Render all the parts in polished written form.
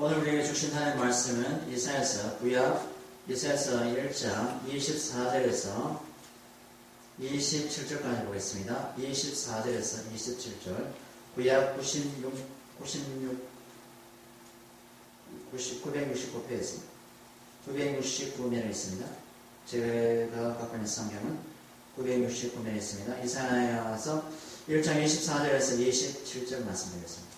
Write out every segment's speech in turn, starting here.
오늘 우리에게 주신 하나님의 말씀은 이사야서 구약 이사야서 1장 24절에서 27절까지 보겠습니다. 24절에서 27절 구약 969페이지 969면에 있습니다. 제가 갖고 있는 성경은 969면에 있습니다. 이사야서 1장 24절에서 27절 말씀드리겠습니다.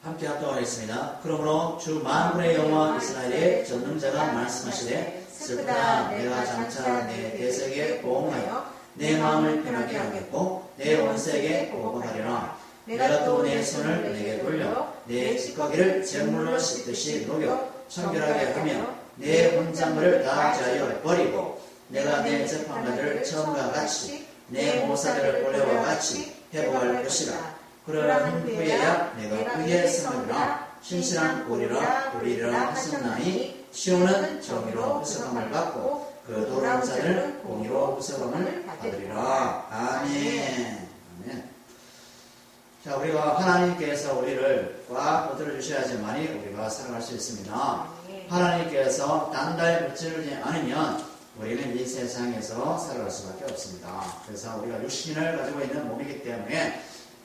함께 합독하겠습니다. 그러므로 주 만군의 여호와 이스라엘의 전능자가 말씀하시되 슬프다 내가 장차 내 대적에 보응하여 내 마음을 편하게 하겠고 내 원색에 보복하리라. 내가 또 내 손을 내게 돌려 내 찌꺼기를 잿물로 씻듯이 녹여 청결하게 하며 내 혼장물을 다 제하여 버리고 내가 내 재판관들을 처음과 같이 내 모사들을 올해와 같이 회복할 것이라. 그러한 후에야 내가 의의 성이라 신실한 오리라 도리라 하셨나니 시온은 정의로 부서감을 받고 그 도로운 자들은 공의로 부서감을 받으리라. 아멘. 아멘. 자, 우리가 하나님께서 우리를 꽉 붙들어 주셔야지만이 우리가 살아갈 수 있습니다. 하나님께서 단단히 붙들지 않으면 우리는 이 세상에서 살아갈 수밖에 없습니다. 그래서 우리가 육신을 가지고 있는 몸이기 때문에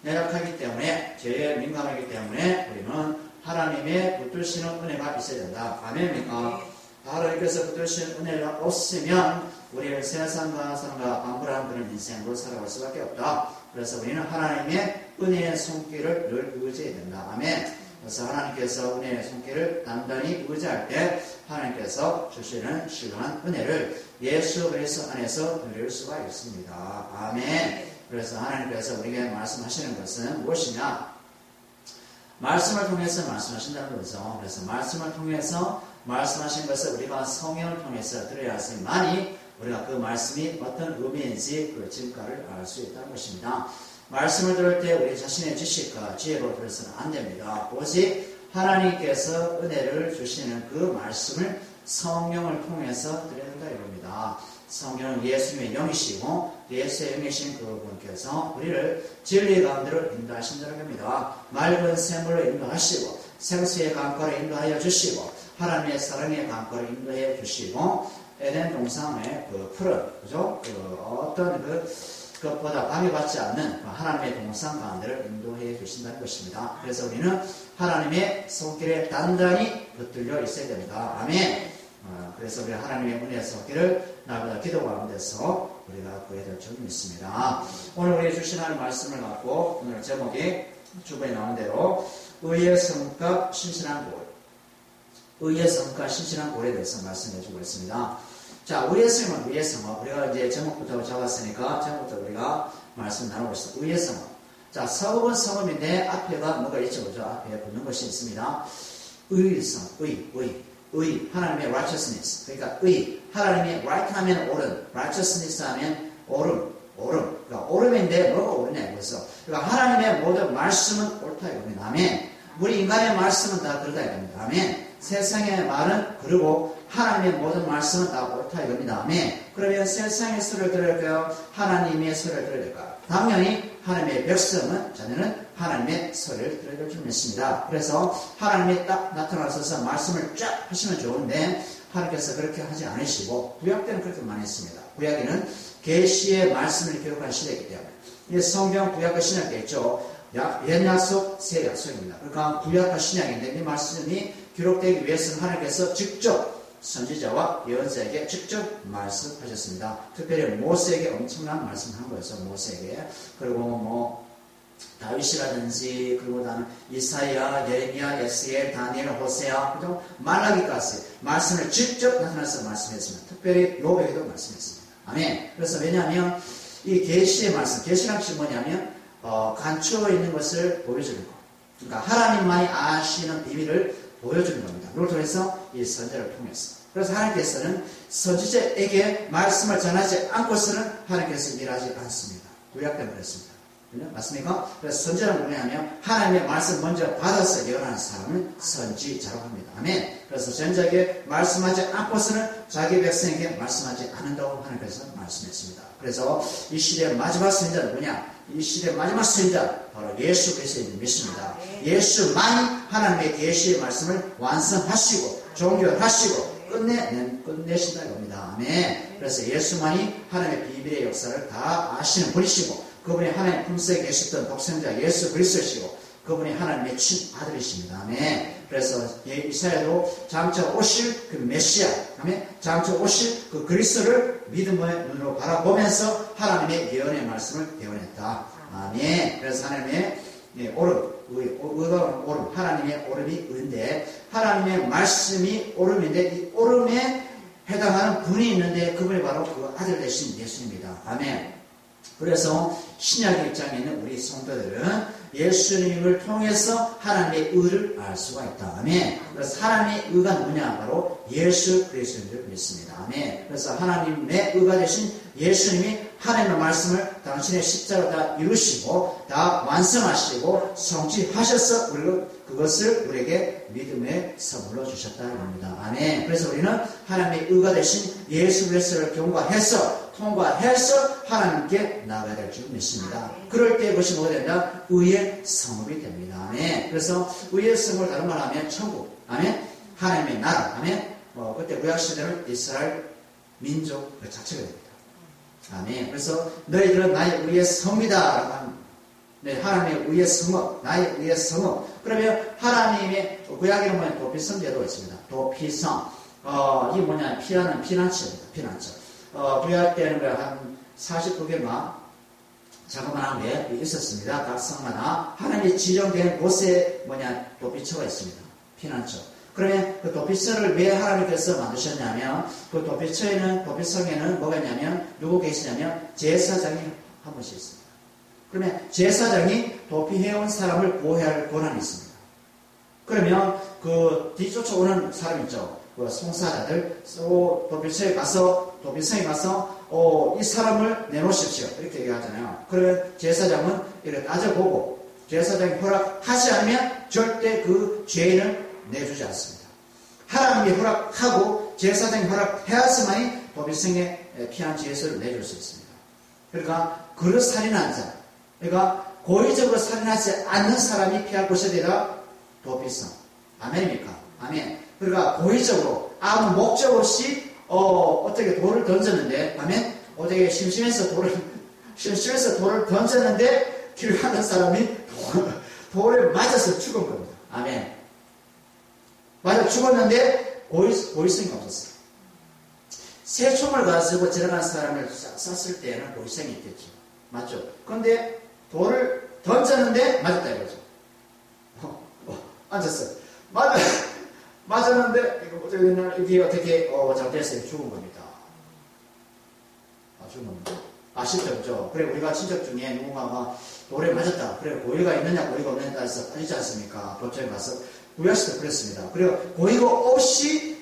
연약하기 때문에 죄에 민감하기 때문에 우리는 하나님의 붙드시는 은혜가 있어야 된다. 아멘입니까? 하나님께서 붙드시는 은혜가 없으면 우리는 세상과 삶과 안불한 그런 인생으로 살아갈 수밖에 없다. 그래서 우리는 하나님의 은혜의 손길을 늘 의지해야 된다. 아멘. 그래서 하나님께서 은혜의 손길을 단단히 의지할 때 하나님께서 주시는 신령한 은혜를 예수 그리스도 안에서 누릴 수가 있습니다. 아멘. 그래서 하나님께서 우리에게 말씀하시는 것은 무엇이냐? 말씀을 통해서 말씀하신다는 거죠. 그래서 말씀을 통해서 말씀하신 것을 우리가 성경을 통해서 들어야지만이 우리가 그 말씀이 어떤 의미인지 그 진가를 알 수 있다는 것입니다. 말씀을 들을 때 우리 자신의 지식과 지혜로 들어서는 안 됩니다. 오직 하나님께서 은혜를 주시는 그 말씀을 성령을 통해서 드려야 된다 이겁니다. 성령은 예수님의 영이시고 예수의 영이신 그분께서 우리를 진리 가운데로 인도하신다는 겁니다. 맑은 샘물로 인도하시고 생수의 강가로 인도하여 주시고 하나님의 사랑의 강가로 인도해 주시고 에덴 동산의 그 푸른 그죠? 어떤 그것보다 방해받지 않는 하나님의 동산 가운데를 인도해 주신다는 것입니다. 그래서 우리는 하나님의 손길에 단단히 붙들려 있어야 됩니다. 아멘. 그래서 우리 하나님의 은혜의 손길을 날마다 기도 가운데서 우리가 구해야 될 줄 믿습니다. 오늘 우리 주신 하나님 말씀을 갖고 오늘 제목이 주부에 나온 대로 의의 성과 신실한 골, 의의 성과 신실한 골에 대해서 말씀해 주고 있습니다. 자, 의의 성은 의의 성어. 우리가 이제 제목부터 잡았으니까 제목부터 우리가 말씀 나누고 있습니다. 의의 성어. 자, 서업은 성음인데 앞에가 뭐가 있죠, 그죠? 앞에 붙는 것이 있습니다. 의성, 의, 하나님의 righteousness. 그러니까 의, 하나님의 right 하면 옳은, righteousness 하면 옳음. 그러니까 옳음인데 뭐가 옳으냐 이거죠. 그러니까 하나님의 모든 말씀은 옳다 이겁니다. 아멘. 우리 인간의 말씀은 다 그러다 이겁니다. 아멘. 세상의 말은 그리고 하나님의 모든 말씀은 다 옳다 이겁니다. 아멘. 그러면 세상의 소리를 들을까요? 하나님의 소리를 들어야 될까요? 당연히 하나님의 백성은 자녀는 하나님의 소리를 들어야 될 줄 믿습니다. 그래서 하나님이 딱 나타나셔서 말씀을 쫙 하시면 좋은데 하나님께서 그렇게 하지 않으시고 구약 때는 그렇게 많이 했습니다. 구약에는 계시의 말씀을 기록한 시대이기 때문에 이 성경 구약과 신약이 있죠. 옛 약속, 새 약속입니다. 그러니까 구약과 신약인데 이 말씀이 기록되기 위해서는 하나님께서 직접 선지자와 예언자에게 직접 말씀하셨습니다. 특별히 모세에게 엄청난 말씀한 거였어. 모세에게. 그리고 뭐 다윗이라든지 그리고 다른 이사야, 예레미야, 에스겔, 다니엘, 호세아, 그리고 말라기까지 말씀을 직접 나타나서 말씀했습니다. 특별히 요백에도 말씀했습니다. 아멘. 그래서 왜냐하면 이 계시의 말씀, 계시란 뜻이 뭐냐면 감추어 있는 것을 보여주는 것. 그러니까 하나님만이 아시는 비밀을 보여주는 겁니다. 이걸 통해서 이 선지자를 통해서. 그래서 하나님께서는 선지자에게 말씀을 전하지 않고서는 하나님께서 일하지 않습니다. 구약 때문에 그랬습니다. 맞습니까? 그래서 선지자는 뭐냐면 하나님의 말씀 먼저 받아서 예언하는 사람을 선지자라고 합니다. 아멘. 그래서 선지자에게 말씀하지 않고서는 자기 백성에게 말씀하지 않는다고 하나님께서 말씀했습니다. 그래서 이 시대의 마지막 선지자는 뭐냐? 이 시대 마지막 선지자 바로 예수 그리스도를 믿습니다. 예수만이 하나님의 계시의 말씀을 완성하시고 종결하시고 끝내신다 이겁니다. 아멘. 그래서 예수만이 하나님의 비밀의 역사를 다 아시는 분이시고 그분이 하나님의 품속에 계셨던 독생자 예수 그리스도시고 그분이 하나님의 친아들이십니다. 아멘. 그래서 이사야도 장차 오실 그 메시아, 아멘. 장차 오실 그 그리스도를 믿음의 눈으로 바라보면서 하나님의 예언의 말씀을 예언했다. 아멘. 그래서 하나님의 오름, 하나님의 오름이 의인데 하나님의 말씀이 오름인데 이 오름에 해당하는 분이 있는데 그분이 바로 그 아들 되신 예수님입니다. 아멘. 그래서 신약의 입장에 있는 우리 성도들은 예수님을 통해서 하나님의 의를 알 수가 있다. 아멘. 그래서 하나님의 의가 누구냐? 바로 예수 그리스도를 믿습니다. 아멘. 그래서 하나님의 의가 되신 예수님이 하나님의 말씀을 당신의 십자가로 다 이루시고 다 완성하시고 성취하셔서 그것을 우리에게 믿음의 선물로 주셨다. 이겁니다. 아멘. 그래서 우리는 하나님의 의가 되신 예수 그리스도를 통과해서 하나님께 나아가야 될 줄 믿습니다. 그럴 때 그것이 뭐가 된다? 의의 성읍이 됩니다. 아멘. 그래서 의의 성읍을 다른 말 하면 천국. 아멘. 하나님의 나라. 아멘. 그때 구약시대는 이스라엘 민족 그 자체가 됩니다. 아멘. 그래서 너희들은 나의 의의 성이다. 네, 하나님의 의의 성읍, 나의 의의 성읍. 그러면 하나님의 구약에 보면 도피성 제도가 있습니다. 도피성. 이게 뭐냐? 피난처입니다. 피난처. 구약 때는 한 49개만 자그마한 게 있었습니다. 각 성마다 하나님이 지정된 곳에 도피처가 있습니다. 피난처. 그러면 그 도피처를 왜 하나님께서 만드셨냐면 그 도피성에는 뭐가 있냐면 누구 계시냐면 제사장이 한 분씩 있습니다. 그러면 제사장이 도피해온 사람을 보호해야 할 권한이 있습니다. 그러면 그 뒤쫓아오는 사람 있죠. 그 송사자들 도피성에 가서 이 사람을 내놓으십시오. 이렇게 얘기하잖아요. 그러면 제사장은 이렇게 따져보고 제사장이 허락하지 않으면 절대 그 죄인을 내주지 않습니다. 하나님이 허락하고 제사장이 허락해야지만이 도피성에 피난처 예수를 내줄 수 있습니다. 그러니까 그릇 살인한 자, 그러니까 고의적으로 살인하지 않는 사람이 피할 곳이 되라 도피성. 아멘입니까? 아멘. 그러니까 고의적으로 아무 목적 없이 어떻게 돌을 던졌는데, 아멘. 어떻게 심심해서 돌을 던졌는데 길 가는 사람이 돌에 맞아서 죽은 겁니다. 아멘. 맞아 죽었는데 고의성이 없었어요. 새 총을 가지고 지나가는 사람을 쐈을 때는 고의성이 있겠죠. 맞죠? 그런데 돌을 던졌는데 맞았다 이거죠. 앉았어요. 맞았는데 이게 어떻게 잘못됐어요. 죽은 겁니다. 죽은 겁니다. 아시죠? 그죠? 그래 우리가 친척 중에 누군가가 돌에 맞았다. 그래 고의가 있느냐 고의가 없느냐에 따라서 따지지 않습니까? 도처에 가서 구약시대도 그랬습니다. 그리고 고의가 없이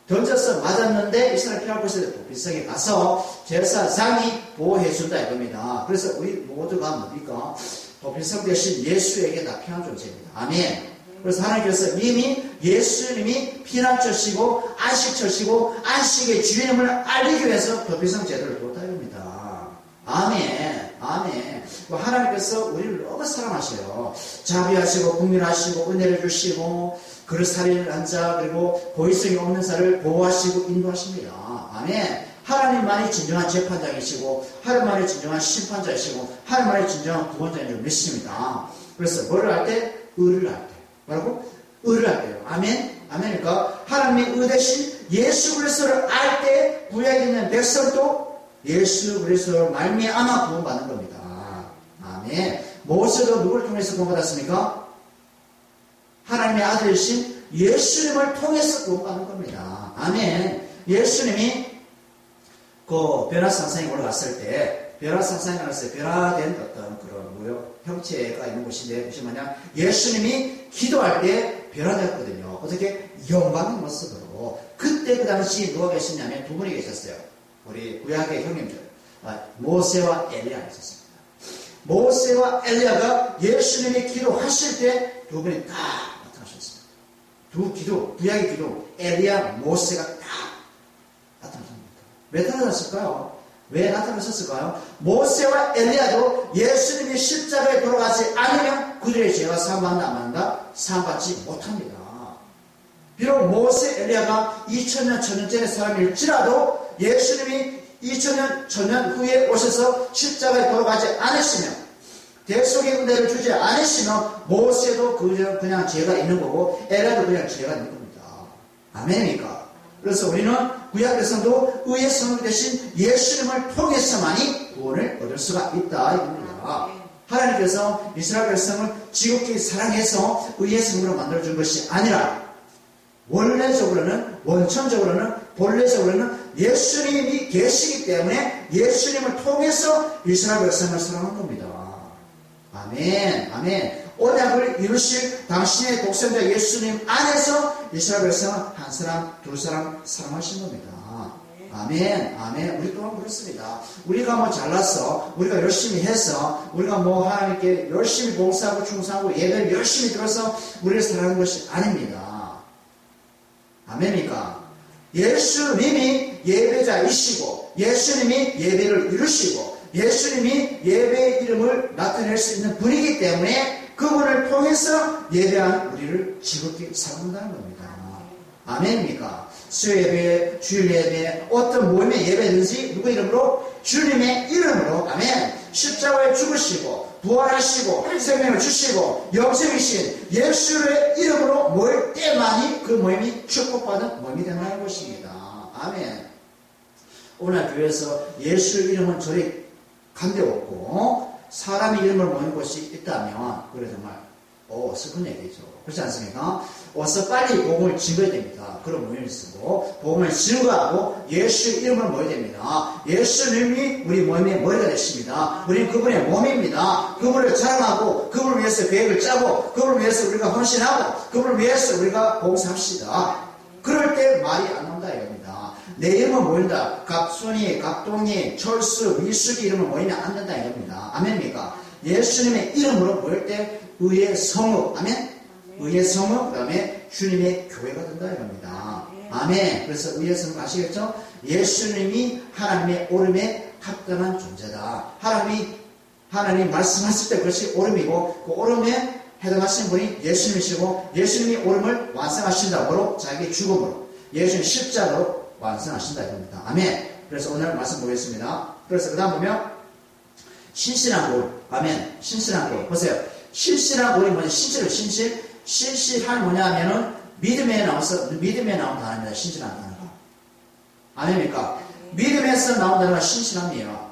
던져서 맞았는데 이 사람이 피할 곳에 도피성에 가서 제사장이 보호해준다 이겁니다. 그래서 우리 모두가 뭡니까? 도피성 대신 예수에게 다 피한 존재입니다. 아멘. 그래서 하나님께서 이미 예수님이 피난처시고 안식처시고 안식의 주님을 알리기 위해서 도피성 제도를 뒀다 이겁니다. 아멘. 아멘. 하나님께서 우리를 너무 사랑하셔요. 자비하시고 국민하시고 은혜를 주시고 그릇 살인한 자 그리고 고의성이 없는 자를 보호하시고 인도하십니다. 아멘. 하나님만이 진정한 재판장이시고 하나님만이 진정한 심판자이시고 하나님만이 진정한 구원자인 줄 믿습니다. 그래서 뭐를 할 때? 의를 할 때. 뭐라고? 의를 할 때요. 아멘. 아멘이니까 하나님의 의 대신 예수 그리스도를 알 때 구약에 있는 백성도 예수 그리스도를 말미암아 구원받는 겁니다. 아멘. 모세도 누구를 통해서 구원받았습니까? 하나님의 아들이신 예수님을 통해서 구원받는 겁니다. 아멘. 예수님이 그 변화산상에 올라갔을 때 변화산상에 올라갔을 때 변화된 어떤 그런 형체가 있는 곳인데 그것이 뭐냐? 예수님이 기도할 때 변화되었거든요. 어떻게? 영광의 모습으로. 그때 그 당시 누가 계셨냐면 두 분이 계셨어요. 우리 구약의 형님들 모세와 엘리야가 있었습니다. 모세와 엘리야가 예수님이 기도하실 때 두 분이 딱 나타나셨습니다. 두 기도, 구약의 기도 엘리야, 모세가 딱 나타나셨습니다. 왜 나타났을까요? 왜 나타나셨을까요? 모세와 엘리야도 예수님이 십자가에 돌아가지 않으면 그들의 죄가 사함받는다 안 받는다? 사함받지 못합니다. 비록 모세 엘리야가 2000년 천년 전의 사람일지라도 예수님이 2000년 천년 후에 오셔서 십자가에 돌아가지 않으시면 대속의 은혜를 주지 않으시면 모세도 그냥 죄가 있는 거고 엘리야도 그냥 죄가 있는 겁니다. 아멘입니까? 그래서 우리는 구약 백성도 의의 성령 대신 예수님을 통해서만이 구원을 얻을 수가 있다 이겁니다. 하나님께서 이스라엘 백성을 지극히 사랑해서 의의 성령으로 만들어준 것이 아니라 원래적으로는 원천적으로는 본래적으로는 예수님이 계시기 때문에 예수님을 통해서 이스라엘 백성을 사랑한 겁니다. 아멘, 아멘. 언약을 이루실 당신의 독생자 예수님 안에서 이스라엘 백성은 한 사람, 두 사람 사랑하신 겁니다. 아멘, 아멘. 우리 또한 그렇습니다. 우리가 뭐 잘났어, 우리가 열심히 해서, 우리가 뭐 하나님께 열심히 봉사하고 충성하고 예배를 열심히 들어서 우리를 사랑하는 것이 아닙니다. 아멘입니까? 예수님이 예배자이시고, 예수님이 예배를 이루시고, 예수님이 예배의 이름을 나타낼 수 있는 분이기 때문에 그분을 통해서 예배한 우리를 지극히 사랑한다는 겁니다. 아멘입니까? 수요예배, 주일예배, 어떤 모임의 예배든지 누구 이름으로? 주님의 이름으로, 아멘. 십자가에 죽으시고 부활하시고 생명을 주시고 영생이신 예수의 이름으로 모일 때만이 그 모임이 축복받은 모임이 된다는 것입니다. 아멘. 오늘 교회에서 예수 이름은 저리 간대없고 사람의 이름을 모이는 곳이 있다면 그래 정말 슬픈 얘기죠. 그렇지 않습니까? 어서 빨리 복음을 증거해야 됩니다. 그런 모임을 쓰고 복음을 증거하고 예수의 이름을 모여야 됩니다. 예수님이 우리 모임의 머리가 되십니다. 우리는 그분의 몸입니다. 그분을 자랑하고 그분을 위해서 계획을 짜고 그분을 위해서 우리가 헌신하고 그분을 위해서 우리가 봉사합시다. 그럴 때 말이 안 나온다 이겁니다. 내 이름을 모인다. 각순이, 각동이, 철수, 미숙이 이름을 모이면 안 된다 이겁니다. 아멘입니까? 예수님의 이름으로 모일 때 의의 성읍, 아멘? 의의 성읍, 그 다음에 주님의 교회가 된다 이겁니다. 아멘. 그래서 의의 성읍 아시겠죠? 예수님이 하나님의 오름에 합당한 존재다. 하나님 말씀하실 때 그것이 오름이고 그 오름에 해당하신 분이 예수님이시고 예수님이 오름을 완성하신다. 뭐로? 자기 죽음으로. 예수님 십자가로 완성하신다 이겁니다. 아멘. 그래서 오늘 말씀 보겠습니다. 그래서 그 다음 보면 신실한 고울. 아멘. 신실한 고울. 보세요. 신실한 고울이 뭐냐? 신실한 뭐냐 하면은 믿음에 나온 단어입니다. 신실한 단어가. 아닙니까? 믿음에서 나온 단어가 신실함이에요.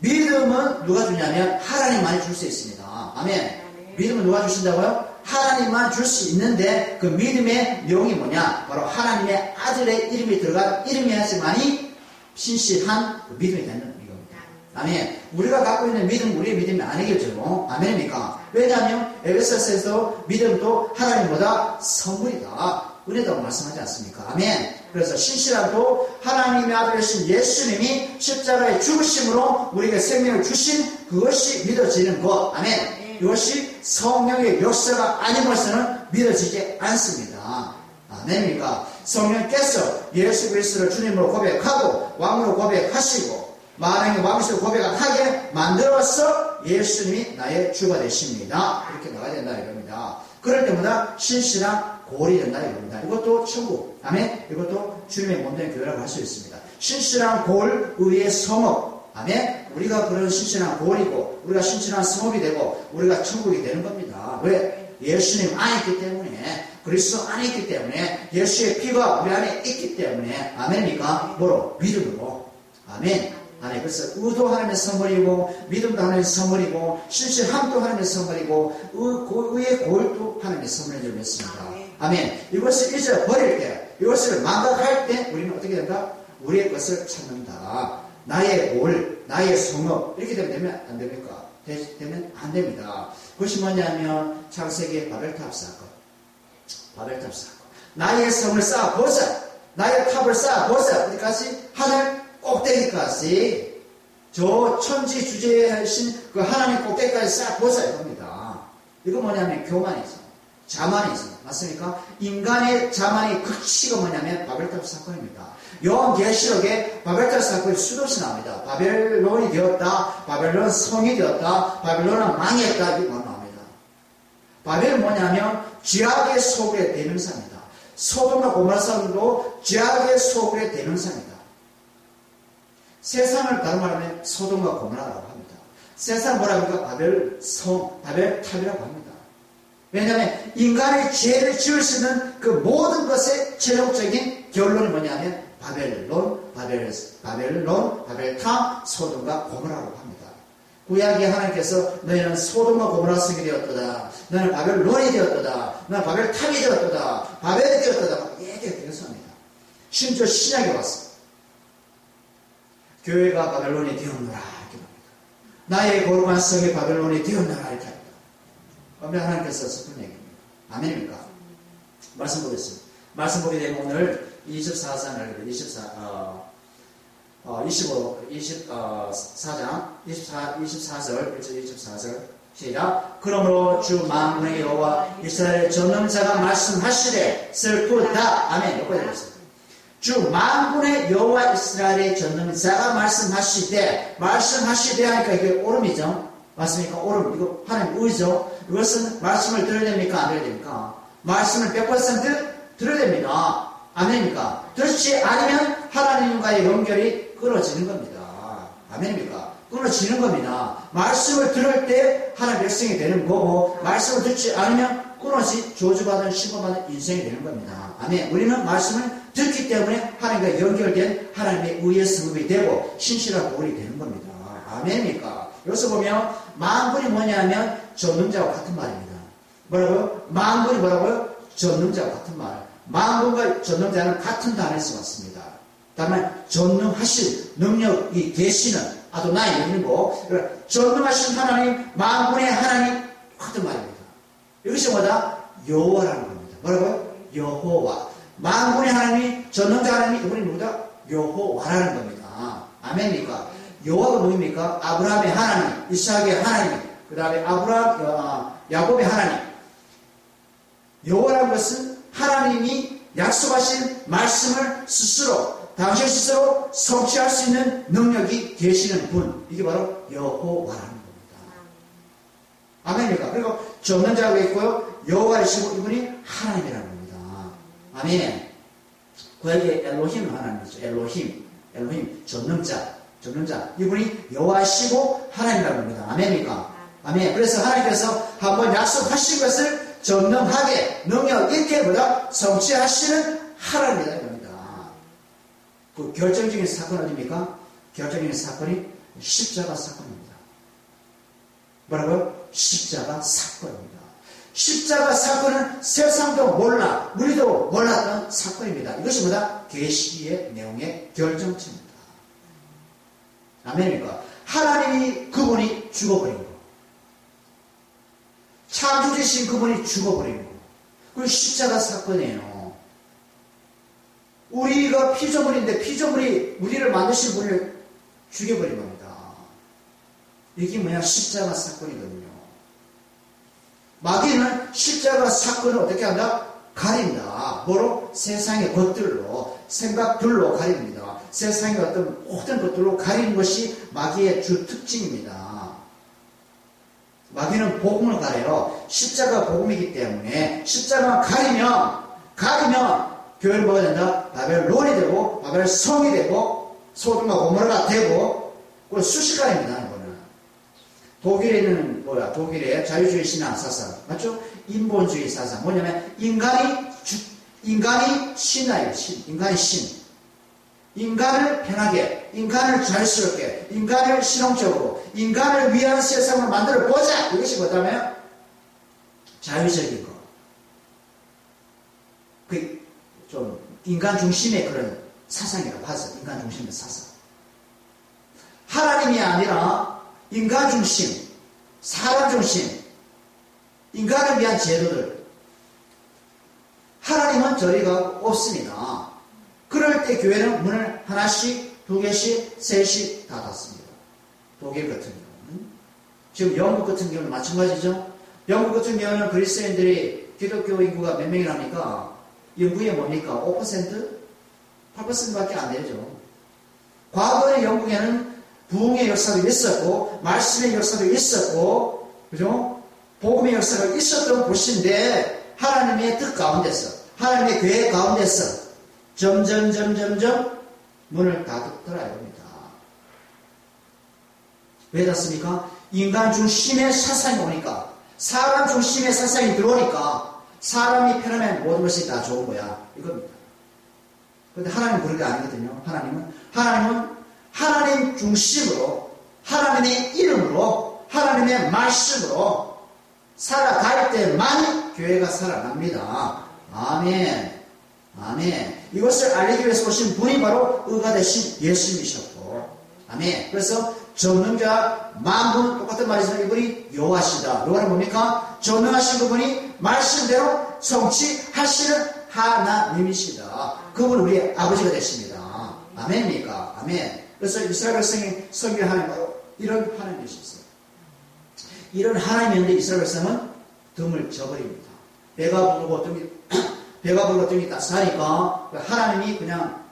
믿음은 누가 주냐면 하나님만이 줄 수 있습니다. 아멘. 믿음은 누가 주신다고요? 하나님만 줄 수 있는데 그 믿음의 명이 뭐냐? 바로 하나님의 아들의 이름이 들어간 이름이야지만이 신실한 그 믿음이 되는 이겁니다. 아멘. 우리가 갖고 있는 믿음 우리의 믿음이 아니겠죠. 아멘입니까? 왜냐하면 에베소서에서 믿음도 하나님보다 선물이다. 은혜라고 말씀하지 않습니까? 아멘. 그래서 신실함도 하나님의 아들이신 예수님이 십자가에 죽으심으로 우리에게 생명을 주신 그것이 믿어지는 것. 아멘. 이것이 성령의 역사가 아님으로서는 믿어지지 않습니다. 아멘입니까? 성령께서 예수 그리스도를 주님으로 고백하고 왕으로 고백하시고 만왕의 왕이시로 고백하게 만들어서 예수님이 나의 주가 되십니다. 이렇게 나가야 된다 이겁니다. 그럴 때마다 신실한 고울이 된다 이겁니다. 이것도 천국, 아멘. 이것도 주님의 몸된 교회라고 할 수 있습니다. 신실한 고울, 의의 성읍, 아멘. 우리가 그런 신실한 고울이고 우리가 신실한 성읍이 되고 우리가 천국이 되는 겁니다. 왜? 예수님 안에 있기 때문에, 그리스도 안에 있기 때문에, 예수의 피가 우리 안에 있기 때문에, 아멘입니까? 뭐로? 믿음으로. 아멘. 아멘. 그래서 의도 하나님의 선물이고 믿음도 하나님의 선물이고 신실함도 하나님의 선물이고 의의 고울도 하나님의 선물인 줄 믿습니다. 아멘. 이것을 잊어버릴 때, 이것을 망각할 때 우리는 어떻게 된다? 우리의 것을 찾는다. 나의 고울, 나의 성읍 이렇게 되면 안 됩니까? 되면 안 됩니다. 그것이 뭐냐면 창세기의 바벨탑 사건. 바벨탑 사건. 나의 성을 쌓아보자. 나의 탑을 쌓아보자. 어디까지? 하늘 꼭대기까지. 저 천지 주제에 하신 그 하나님 꼭대기까지 쌓아보자 이겁니다. 이거 뭐냐면 교만이죠. 자만이 있습니다. 맞습니까? 인간의 자만의 극치가 뭐냐면 바벨탑 사건입니다. 요한계시록에 바벨탑 사건이 수없이 나옵니다. 바벨론이 되었다, 바벨론 성이 되었다, 바벨론은 망했다, 이게 나옵니다. 바벨은 뭐냐면 죄악의 소굴의 대명사입니다. 소돔과 고모라 사건도 죄악의 소굴의 대명사입니다. 세상을 다른 말하면 소돔과 고모라라고 합니다. 세상 뭐라고 합니까? 바벨탑이라고 합니다. 왜냐하면 인간의 죄를 지을 수 있는 그 모든 것의 최종적인 결론이 뭐냐면 바벨탑, 소돔과 고모라라고 합니다. 구약의 하나님께서 너희는 소돔과 고모라 성이 되었도다. 너는 바벨론이 되었도다. 너는 바벨탑이 되었도다. 바벨이 되었도다. 얘기가 되었습니다. 심지어 신약에 왔습니다. 교회가 바벨론이 되었노라 이렇게 합니다. 나의 거룩한 성이 바벨론이 되었노라 이렇게 합니다. 그러면 하나님께서 슬픈 얘기입니다. 아멘입니까? 말씀 보겠습니다. 말씀 보게 되면 오늘 24장 24절 24절 시작. 그러므로 주 만군의 여호와 이스라엘 전능자가 말씀하시되 슬프다. 아멘. 여기까지 읽었습니다. 주 만군의 여호와 이스라엘의 전능자가 말씀하시되 하니까 이게 오름이죠. 맞습니까? 오름. 이거 하나님 의죠. 이것은 말씀을 들어야 됩니까? 안 들어야 됩니까? 말씀을 100% 들어야 됩니다. 아멘입니까? 그렇지 않으면 하나님과의 연결이 끊어지는 겁니다. 아멘입니까? 끊어지는 겁니다. 말씀을 들을 때 하나님의 백성이 되는 거고, 말씀을 듣지 않으면 끊어지 저주받은 신고받은 인생이 되는 겁니다. 아멘. 우리는 말씀을 듣기 때문에 하나님과 연결된 하나님의 의의 성읍이 되고 신실한 보물이 되는 겁니다. 아멘입니까? 여기서 보면 만군이 뭐냐면 전능자와 같은 말입니다. 뭐라고요? 만군이 뭐라고요? 전능자와 같은 말. 만군과 전능자는 같은 단어에서 왔습니다. 다만 전능하신 능력이 계시는 아도나이 이름이고 전능하신 하나님, 만군의 하나님 같은 말입니다. 이것이 뭐다? 여호와라는 겁니다. 뭐라고요? 여호와. 만군의 하나님이 전능자 하나님이 이분이 누구다? 여호와라는 겁니다. 아멘입니까? 여호와가 누굽니까? 아브라함의 하나님, 이삭의 하나님, 그 다음에 야곱의 하나님. 여호와라는 것은 하나님이 약속하신 말씀을 당신 스스로 성취할 수 있는 능력이 되시는 분. 이게 바로 여호와라는 겁니다. 아멘입니까? 그리고 전능자가 있고요. 여호와이시고 이분이 하나님이라는 겁니다. 아멘. 구약의 엘로힘 하나님이죠. 엘로힘 전능자. 이분이 여호와이시고 하나님이라는 겁니다. 아멘입니까? 아멘. 그래서 하나님께서 한번 약속하신 것을 전능하게 능력 있게 보다 성취하시는 하나님이라는 겁니다. 그 결정적인 사건은 어디입니까? 결정적인 사건이 십자가 사건입니다. 뭐라고요? 십자가 사건입니다. 십자가 사건은 세상도 몰라, 우리도 몰랐던 사건입니다. 이것이 뭐다? 계시의 내용의 결정체입니다. 아멘입니까? 하나님이 그분이 죽어버린 거. 창조주신 그분이 죽어버린 거. 그 십자가 사건이에요. 우리가 피조물인데 피조물이 우리를 만드신 분을 죽여버린 겁니다. 이게 뭐냐? 십자가 사건이거든요. 마귀는 십자가 사건을 어떻게 한다? 가린다. 뭐로? 세상의 것들로, 생각들로 가립니다. 세상의 어떤 모든 것들로 가리는 것이 마귀의 주 특징입니다. 마귀는 복음을 가려요. 십자가 복음이기 때문에 십자가 가리면 교회는 뭐가 된다? 바벨론이 되고 바벨 성이 되고 소돔과 고모라가 되고 그건 순식간입니다. 이거는. 독일에 있는 독일의 자유주의 신앙 사상 맞죠? 인본주의 사상 뭐냐면 인간이 신이에요. 인간이 신. 인간을 편하게, 인간을 자유스럽게, 인간을 실용적으로, 인간을 위한 세상을 만들어 보자. 이것이 뭐냐면 자유적인 거. 그 좀 인간 중심의 그런 사상이라고 하죠. 인간 중심의 사상. 하나님이 아니라 인간 중심, 사람 중심, 인간을 위한 제도들. 하나님은 저리가 없습니다. 그럴 때 교회는 문을 하나씩, 두 개씩, 셋씩 다 닫습니다. 독일 같은 경우는. 지금 영국 같은 경우는 마찬가지죠. 영국 같은 경우는 그리스도인들이 기독교 인구가 몇 명이랍니까? 인구의 뭡니까? 5%? 8%밖에 안 되죠. 과거의 영국에는 부흥의 역사도 있었고, 말씀의 역사도 있었고, 그죠? 복음의 역사가 있었던 곳인데, 하나님의 뜻 가운데서, 하나님의 계획 가운데서, 점점 문을 닫더라 이겁니다. 왜 닫습니까? 인간 중심의 사상이 오니까, 사람 중심의 사상이 들어오니까, 사람이 편하면 모든 것이 다 좋은 거야. 이겁니다. 그런데 하나님은 그런 게 아니거든요. 하나님은 하나님 중심으로, 하나님의 이름으로, 하나님의 말씀으로 살아갈 때만 교회가 살아납니다. 아멘. 아멘. 이것을 알리기 위해서 오신 분이 바로 의가 되신 예수님이셨고, 아멘. 그래서 전능자 만분 똑같은 말이지만 이분이 여호와시다. 여호와는 뭡니까? 전능하신 그분이 말씀대로 성취하시는 하나님이시다. 그분 우리의 아버지가 되십니다. 아멘입니까? 아멘. 그래서 이스라엘 백성이 섬기는 하나님 바로 이런 하나님이셨어요. 이런 하나님이었는데 이스라엘 백성은 등을 저버립니다. 배가 부르고 등이 따스하니까 하나님이 그냥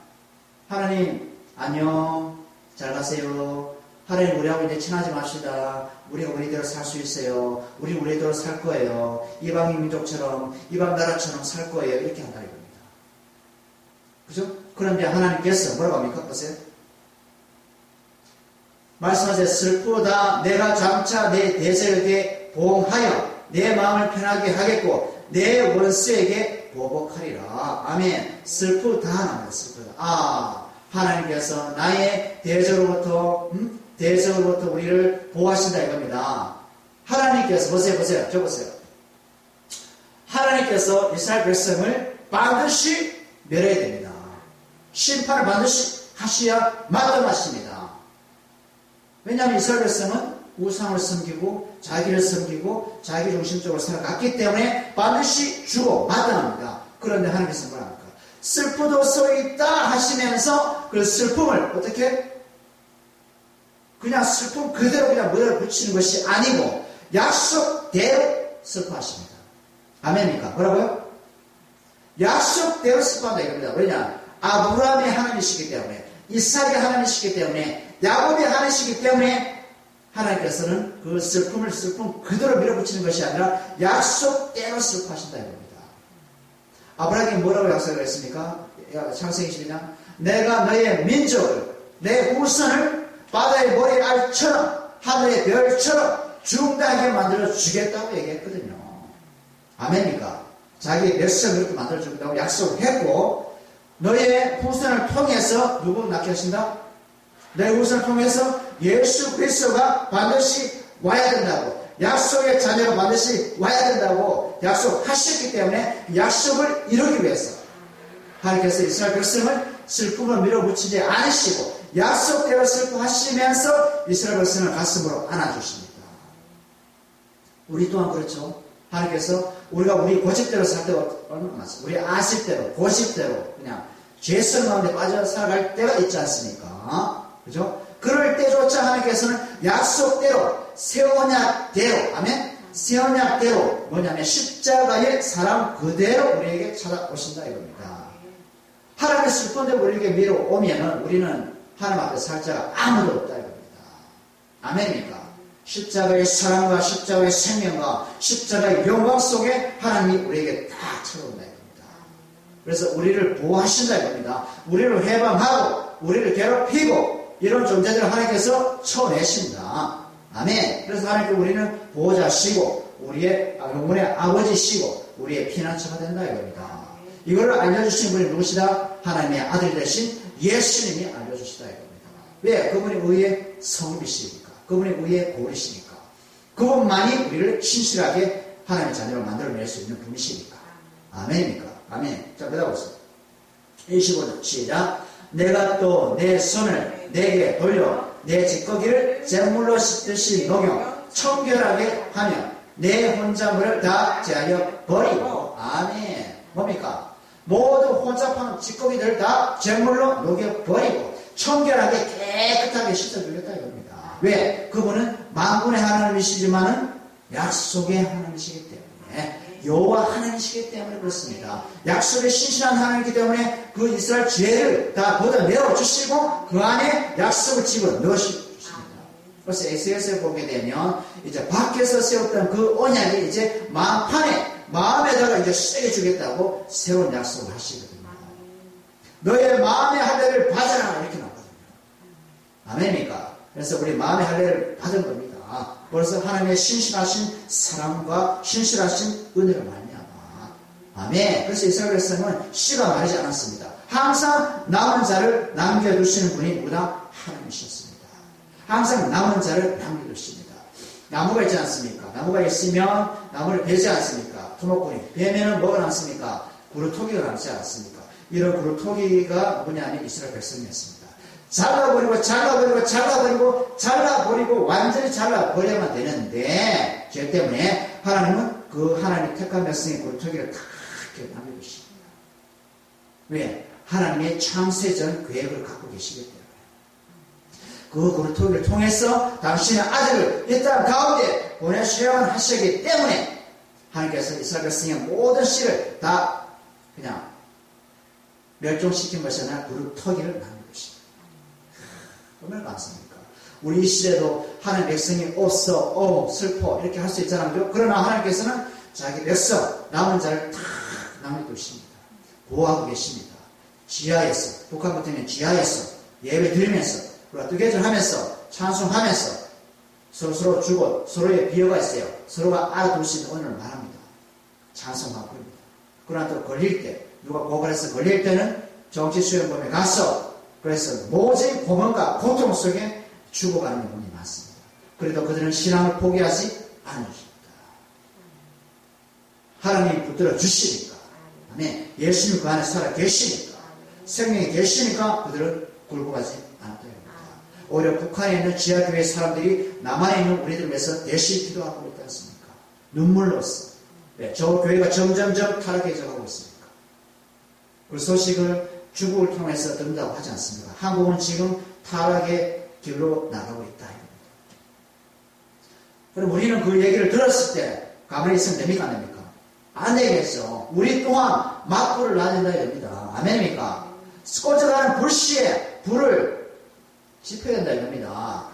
하나님 안녕 잘 가세요. 하나님 우리하고 이제 친하지 맙시다. 우리가 우리대로 살 수 있어요. 우리 우리대로 살 거예요. 이방 민족처럼 이방 나라처럼 살 거예요. 이렇게 한다 이겁니다. 그죠? 그런데 하나님께서 뭐라고 합니까? 보세요. 말씀하세요. 슬프다. 내가 장차 내 대적에게 보응하여 내 마음을 편하게 하겠고 내 원수에게 보복하리라. 아멘. 슬프다 나옵니다. 슬프다. 하나님께서 나의 대적으로부터 우리를 보호하신다 이겁니다. 하나님께서 보세요. 저 보세요. 하나님께서 이스라엘 백성을 반드시 멸해야 됩니다. 심판을 반드시 하셔야 마땅하십니다. 왜냐하면 이스라엘 백성은 우상을 섬기고 자기를 섬기고 자기 중심적으로 살아갔기 때문에 반드시 죽어 마땅합니다. 그런데 하나님께서 뭐라 합니까? 슬프도서 있다 하시면서 그 슬픔을 어떻게? 그냥 슬픔 그대로 그냥 모델을 붙이는 것이 아니고 약속대로 슬퍼하십니다. 아멘입니까? 뭐라고요? 약속대로 슬퍼한다 이겁니다. 왜냐? 아브라함의 하나님이시기 때문에 이삭의 하나님이시기 때문에 야곱의 하나님이시기 때문에 하나님께서는 그 슬픔 그대로 밀어붙이는 것이 아니라 약속대로 슬퍼하신다 이겁니다. 아브라함이 뭐라고 약속을 했습니까? 창세기 12장 내가 너의 민족을 내 후손을 바다의 모래알처럼 하늘의 별처럼 중대하게 만들어 주겠다고 얘기했거든요. 아멘입니까? 자기 백성을 그렇게 만들어 주겠다고 약속을 했고 너의 후손을 통해서 누구 낳게 하신다? 내 후손을 통해서 예수 그리스도가 반드시 와야 된다고 약속의 자녀가 반드시 와야 된다고 약속하셨기 때문에 약속을 이루기 위해서 하나님께서 이스라엘 백성을 슬픔을 밀어붙이지 않으시고 약속대로 슬퍼하시면서 이스라엘 백성을 가슴으로 안아주십니다. 우리 또한 그렇죠. 하나님께서 우리가 우리 고집대로 살 때가 얼마나 많습니까? 우리 아식대로 고집대로 그냥 죄성 가운데 빠져 살아갈 때가 있지 않습니까? 그죠? 그럴 때조차 하나님께서는 약속대로 새 언약대로 아멘? 새 언약대로 뭐냐면 십자가의 사랑 그대로 우리에게 찾아오신다 이겁니다. 하나님의 슬픈데 우리에게 밀어오면 우리는 하나님 앞에 살 자가 아무도 없다 이겁니다. 아멘입니까? 십자가의 사랑과 십자가의 생명과 십자가의 영광 속에 하나님이 우리에게 다 찾아온다 이겁니다. 그래서 우리를 보호하신다 이겁니다. 우리를 해방하고 우리를 괴롭히고 이런 존재들을 하나님께서 쳐내신다. 아멘. 그래서 하나님께 우리는 보호자시고 우리의 영혼의 아버지시고 우리의 피난처가 된다 이겁니다. 이거를 알려주신 분이 누구시다? 하나님의 아들 되신 예수님이 알려주시다 이겁니다. 왜? 그분이 우리의 성이시니까. 그분이 우리의 고리시니까. 그분만이 우리를 신실하게 하나님의 자녀로 만들어낼 수 있는 분이시니까. 아멘입니까? 아멘. 자, 그러다 보세요. 25절 시작. 내가 또 내 손을 내게 돌려 내 찌꺼기를 잿물로 씻듯이 녹여 청결하게 하며 내 혼자물을 다 제하여 버리고. 아멘. 뭡니까? 모든 혼잡한 찌꺼기들을 다 잿물로 녹여버리고 청결하게 깨끗하게 씻어주겠다 이겁니다. 왜? 그분은 만군의 하나님이시지만은 약속의 하나님이시기 때문에, 여호와 하나님이시기 때문에 그렇습니다. 약속의 신실한 하나님이기 때문에 그 이스라엘 죄를 다 걷어내어 주시고 그 안에 약속을 집어넣으 주십니다. 그래서 에스겔서에 보게 되면 이제 밖에서 세웠던 그 언약이 이제 마음에다가 이제 세게 주겠다고 새로운 약속을 하시거든요. 너의 마음의 할례를 받아라 이렇게 나오거든요. 아멘입니까? 그래서 우리 마음의 할례를 받은 겁니다. 그래서 하나님의 신실하신 사랑과 신실하신 은혜를 말미암아. 아멘. 그래서 이스라엘 백성은 씨가 마르지 않았습니다. 항상 남은 자를 남겨두시는 분이 누구다? 하나님이셨습니다. 항상 남은 자를 남겨두십니다. 나무가 있지 않습니까? 나무가 있으면 나무를 베지 않습니까? 토목꾼이 베면은 뭐가 남습니까? 구루토기가 남지 않습니까? 이런 구루토기가 뭐냐면 이스라엘 백성이었습니다. 잘라버리고 완전히 잘라버려야만 되는데 죄 때문에 하나님은 그 하나님의 택한 백성의 구루토기를 다 이렇게 남겨두십니다. 왜? 하나님의 창세전 계획을 갖고 계시기 때문에 그 구루토기를 통해서 당신의 아들을 이 땅 가운데 보내셔야만 하시기 때문에 하나님께서 이스라엘 백성의 모든 씨를 다 그냥 멸종시킨 것이 아니라 구루토기를 남겨두십니다. 얼마나 많습니까? 우리 이 시대도 하나님 백성이 없어, 슬퍼 이렇게 할 수 있잖아요. 그러나 하나님께서는 자기 백성 남은 자를 다 남겨두십니다. 보호하고 계십니다. 지하에서 북한 같은 경우는 지하에서 예배 드리면서 우리가 뜨개질하면서 찬송하면서 서로 주고 서로의 비어가 있어요. 서로가 알아둘 수 있는 언어를 말합니다. 찬송하고 그럽니다. 그러나 또 걸릴 때 누가 고발해서 걸릴 때는 정치수련범에 가서 그래서 모진 고문과 고통 속에 죽어가는 경우가 많습니다. 그래도 그들은 신앙을 포기하지 않으십니다. 하나님이 붙들어 주시니까, 아멘. 예수님 그 안에 살아 계시니까, 생명이 계시니까 그들은 굴고 가지 않았다. 오히려 북한에 있는 지하교회 사람들이 남한에 있는 우리들 위해서 대신 기도하고 있지 않습니까? 눈물로써. 네, 저 교회가 점점점 타락해져 가고 있습니까? 그 소식을 중국을 통해서 듣는다고 하지 않습니까? 한국은 지금 타락의 길로 나가고 있다. 그럼 우리는 그 얘기를 들었을 때 가만히 있으면 됩니까? 안 됩니까? 안 되겠죠. 우리 또한 맞불을 놔야 된다 이겁니다. 아멘입니까? 꺼져가는 불씨에 불을 지펴야 된다 이겁니다.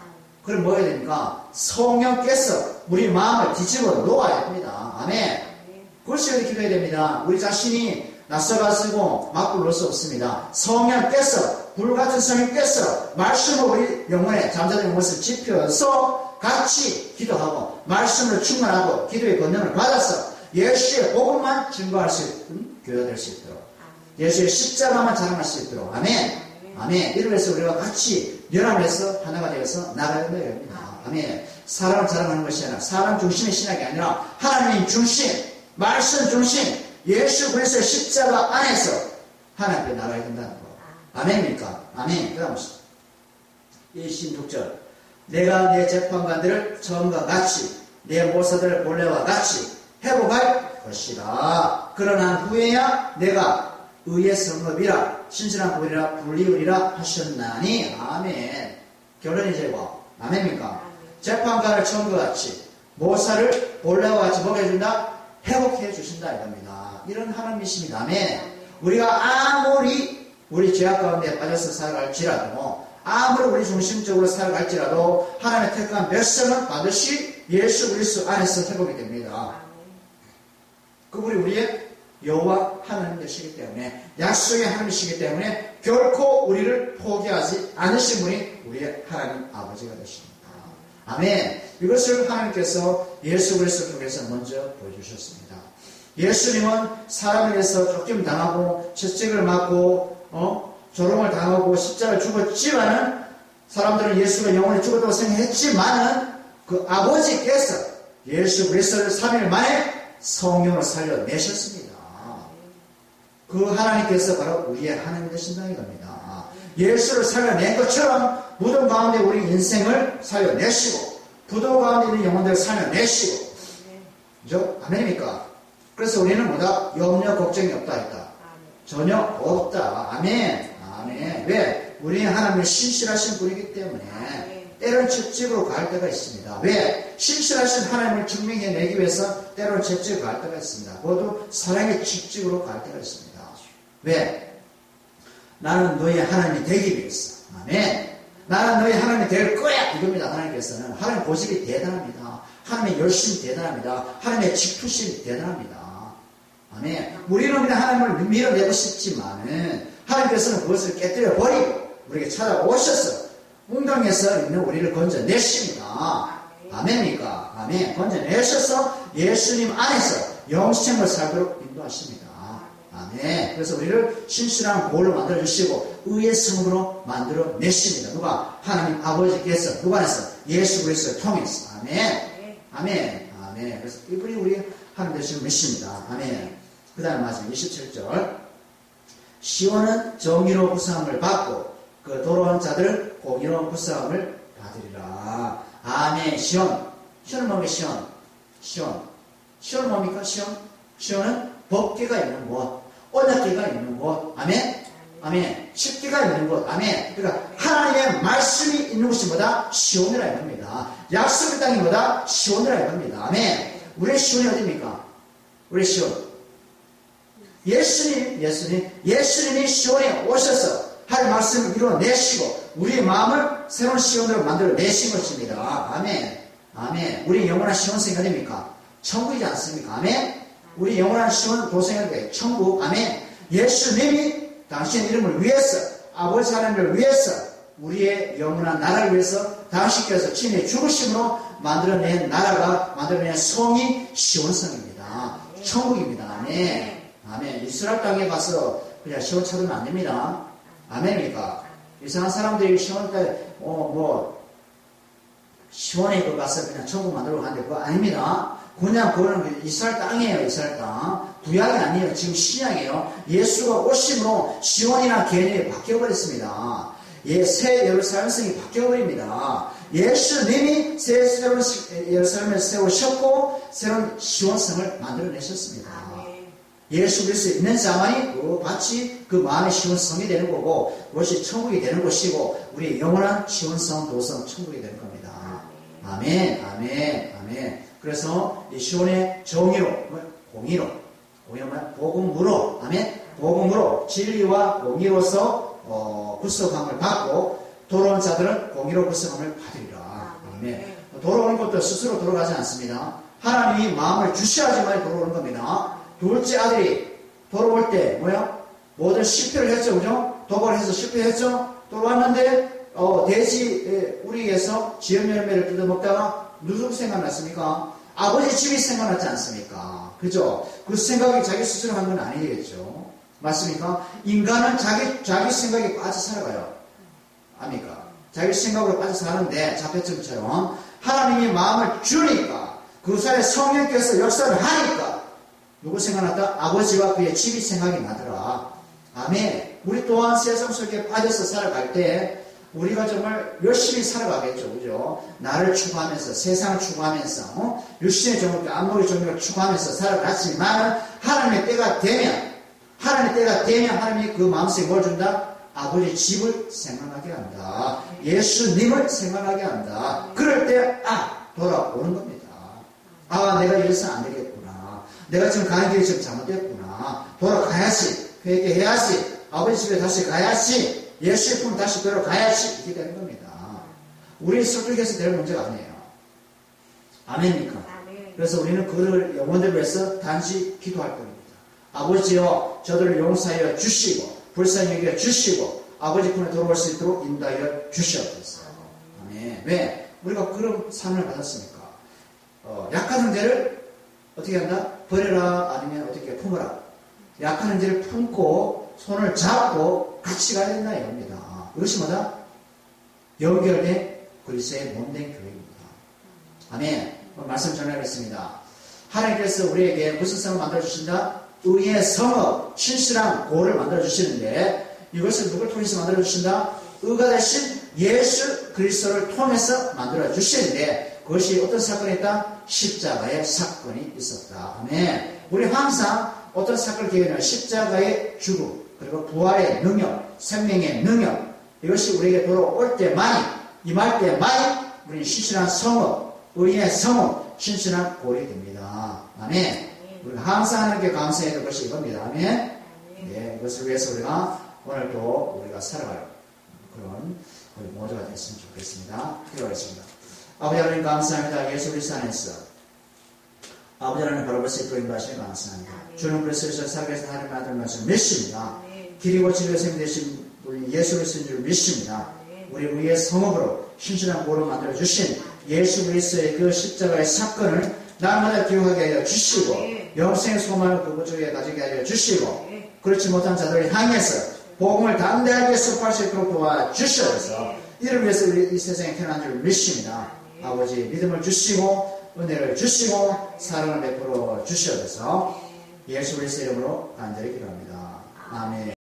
그럼 뭐 해야 됩니까? 성령께서 우리 마음을 뒤집어 놓아야 됩니다. 아멘. 그것이 기도해야 됩니다. 우리 자신이 낯서가지고 맞불 놓을 수 없습니다. 성령께서, 불같은 성령께서 말씀으로 우리 영혼에 잠자는 것을 지펴서 같이 기도하고 말씀으로 충만하고 기도의 권능을 받아서 예수의 복음만 증거할 수 있는 교회가 될 수 있도록 예수의 십자가만 자랑할 수 있도록 아멘. 아멘. 이러면서 우리가 같이 연합해서 하나가 되어서 나가야 됩니다. 아멘. 사람을 자랑하는 것이 아니라 사람 중심의 신학이 아니라 하나님 중심, 말씀 중심, 예수 그리스도의 십자가 안에서 하나님 앞에 나가야 된다는 거. 아멘입니까? 아멘. 그 다음 이 16절. 내가 내 재판관들을 처음과 같이 내 모사들을 본래와 같이 회복할 것이다. 그러나 후에야 내가 의의 성읍이라 신실한 구원이라 불리우리라 하셨나니. 아멘. 결론이 제거. 아멘입니까? 재판관을 처음과 같이 모사를 본래와 같이 뭐가 해준다? 회복해 주신다 이겁니다. 이런 하나님이십니다. 아멘. 우리가 아무리 우리 죄악 가운데 빠져서 살아갈지라도 아무리 우리 중심적으로 살아갈지라도 하나님의 택한 백성은 반드시 예수 그리스도 안에서 회복이 됩니다. 그분이 우리의 여호와 하나님 되시기 때문에 약속의 하나님이시기 때문에 결코 우리를 포기하지 않으신 분이 우리의 하나님 아버지가 되십니다. 아멘. 이것을 하나님께서 예수 그리스도 통해서 먼저 보여주셨습니다. 예수님은 사람에 대해서 쫓김 당하고 채찍을 맞고 조롱을 당하고 십자가를 죽었지만은 사람들은 예수가 영원히 죽었다고 생각했지만은 그 아버지께서 예수 그리스도를 3일 만에 성령을 살려내셨습니다. 그 하나님께서 바로 우리의 하나님 되신다는 겁니다. 예수를 살려낸 것처럼 무덤 가운데 우리 인생을 살려내시고 부도 가운데 있는 영혼들을 살려내시고 그죠? 아멘입니까? 그래서 우리는 뭐다? 염려 걱정이 없다 했다. 전혀 없다. 아멘. 아멘. 왜? 우리는 하나님의 신실하신 분이기 때문에 때로는 채찍으로 가할 때가 있습니다. 왜? 신실하신 하나님을 증명해내기 위해서 때로는 채찍으로 가할 때가 있습니다. 그것도 사랑의 채찍으로 가할 때가 있습니다. 왜? 나는 너의 하나님이 되기 위해서. 아멘. 나는 너의 하나님이 될 거야. 이겁니다. 하나님께서는. 하나님 고집이 대단합니다. 하나님의 열심이 대단합니다. 하나님의 직투심이 대단합니다. 아멘. 우리는 그냥 하나님을 밀어내고 싶지만은 하나님께서는 그것을 깨뜨려 버리고 우리에게 찾아오셔서 웅덩이에서 있는 우리를 건져내십니다. 아멘입니까? 아멘. 건져내셔서 예수님 안에서 영생을 살도록 인도하십니다. 아멘. 그래서 우리를 신실한 고울로 만들어주시고 의의 성으로 만들어내십니다. 누가? 하나님 아버지께서 누가 안에서? 예수 그리스도를 통해서. 아멘. 아멘. 아멘. 그래서 이분이 우리 하나님 되시는 믿습니다. 아멘. 그 다음에 마지막 27절. 시온은 정의로 구상을 받고 그 도로한 자들은 공의로 구상을 받으리라. 아멘. 시온. 시온은 뭡니까? 시온. 시온은 뭡니까? 시온은 법계가 있는 곳, 언약계가 있는 곳. 아멘. 아멘. 십계가 있는 곳. 아멘. 그러니까 하나님의 말씀이 있는 곳이 뭐다? 시온이라 이겁니다. 약속의 땅이 뭐다? 시온이라 이겁니다. 아멘. 우리의 시온이 어디입니까? 우리의 시온. 예수님이 시온에 오셔서 하나님의 말씀을 이루어내시고 우리의 마음을 새로운 시온으로 만들어내신 것입니다. 아멘. 아멘. 우리 영원한 시온 생각입니까? 천국이지 않습니까? 아멘. 우리 영원한 시온 도생에게 천국. 아멘. 예수님이 당신의 이름을 위해서 아버지 하나님을 위해서 우리의 영원한 나라를 위해서 당신께서 친히 죽으심으로 만들어낸 나라가 만들어낸 성이 시온성입니다. 천국입니다. 아멘. 아멘. 이스라엘 땅에 가서 그냥 시온 찾으면 안 됩니다. 아멘입니까? 이상한 사람들이 시온 때 시온에 가서 그냥 천국 만들어 가는데 그거 아닙니다. 그냥 그거는 이스라엘 땅이에요. 이스라엘 땅. 구약이 아니에요. 지금 신약이에요. 예수가 오심으로 시온이나 개념이 바뀌어버렸습니다. 새 예루살렘성이 바뀌어버립니다. 예수님이 새로운 예루살렘을 세우셨고 새로운 시온성을 만들어내셨습니다. 예수 그리스도 있는 자만이 그 밭이 그 마음의 시온성이 되는 거고 그것이 천국이 되는 것이고 우리 영원한 시온성 도성 천국이 되는 겁니다. 아멘. 아멘. 아멘. 그래서 이 시온의 정의로, 공의로, 복음으로, 아멘, 복음으로 진리와 공의로서 구속함을 받고 돌아온 자들은 공의로 구속함을 받으리라. 아멘. 돌아오는 것도 스스로 돌아가지 않습니다. 하나님이 마음을 주셔야지만 돌아오는 겁니다. 둘째 아들이 돌아올 때 모든 실패를 했죠, 그죠? 도발을 해서 실패했죠. 돌아왔는데 돼지 우리에서 지연 열매를 뜯어먹다가 누구 생각났습니까? 아버지 집이 생각났지 않습니까? 그죠? 그 생각이 자기 스스로 한 건 아니겠죠? 맞습니까? 인간은 자기 생각에 빠져 살아가요. 압니까? 자기 생각으로 빠져 사는데, 자폐증처럼 하나님이 마음을 주니까, 그 사이에 성령께서 역사를 하니까, 누구 생각났다? 아버지와 그의 집이 생각이 나더라. 아멘. 우리 또한 세상 속에 빠져서 살아갈 때, 우리가 정말 열심히 살아가겠죠. 그죠? 나를 추구하면서, 세상을 추구하면서, 육신의 정욕, 안목의 정욕을 추구하면서 살아갔지만, 하나님의 때가 되면, 하나님이 그 마음속에 뭘 준다? 아버지 집을 생각하게 한다. 예수님을 생각하게 한다. 그럴 때, 돌아오는 겁니다. 내가 이래서 안 되겠구나. 내가 지금 가는 길이 지금 잘못됐구나. 돌아가야지. 회개해야지. 아버지 집에 다시 가야지. 예수의 품을 다시 들어가야지. 이게 되는 겁니다. 우리 설득해서 될 문제가 아니에요. 아멘입니까? 아멘. 그래서 우리는 그를 영혼들을 위해서 단지 기도할 겁니다. 아버지여 저들을 용서하여 주시고 불쌍히 여겨 주시고 아버지 품에 돌아올 수 있도록 인도하여 주시옵소서. 아멘. 왜? 우리가 그런 삶을 받았습니까? 약한 형제를 어떻게 한다? 버려라 아니면 어떻게 품어라. 약한 형제를 품고 손을 잡고 같이 가야 된다 이겁니다. 이것이 뭐다? 연결된 그리스도의 몸된 교회입니다. 아멘. 말씀 전하겠습니다. 하나님께서 우리에게 무슨 성을 만들어주신다? 의의 성읍, 신실한 고를 만들어주시는데 이것을 누굴 통해서 만들어주신다? 의가 되신 예수 그리스도를 통해서 만들어주시는데 그것이 어떤 사건이 있다? 십자가의 사건이 있었다. 아멘. 우리 항상 어떤 사건을 기억해내면 십자가의 죽음 그리고 부활의 능력, 생명의 능력 이것이 우리에게 돌아올 때만이 임할 때 마이 우리는 신실한 성읍, 의인의 성읍, 신실한 골이 됩니다. 아멘. 우리가 항상 하나님께 감사해야 될 것이 이겁니다. 아멘. 예, 이것을 위해서 우리가 오늘도 우리가 살아갈 그런 우리 모두가 됐으면 좋겠습니다. 기도하겠습니다. 아버지 하나님 감사합니다. 예수 그리스도 안에서 아버지 하나님 바로 것을 또 인도하시니 감사합니다. 주는 그리스도에서 살기 위해서 하나님 아들 말씀 믿습니다. 길이고 진리가 생 되신 우리 예수 그리스도인 줄 믿습니다. 우리 위의 성읍으로 신실한 골을 만들어 주신 예수 그리스도의 그 십자가의 사건을 날마다 기억하게 하여 주시고 영생의 소망을 그곳에 가지게 하여 주시고 그렇지 못한 자들을 향해서 복음을 담대하게 선포할 수 있도록 도와주셔서 이를 위해서 우리 이 세상에 태어난 줄 믿습니다. 아버지 믿음을 주시고 은혜를 주시고 사랑을 베풀어 주셔서 예수 그리스도의 이름으로 간절히 기도합니다. 아멘.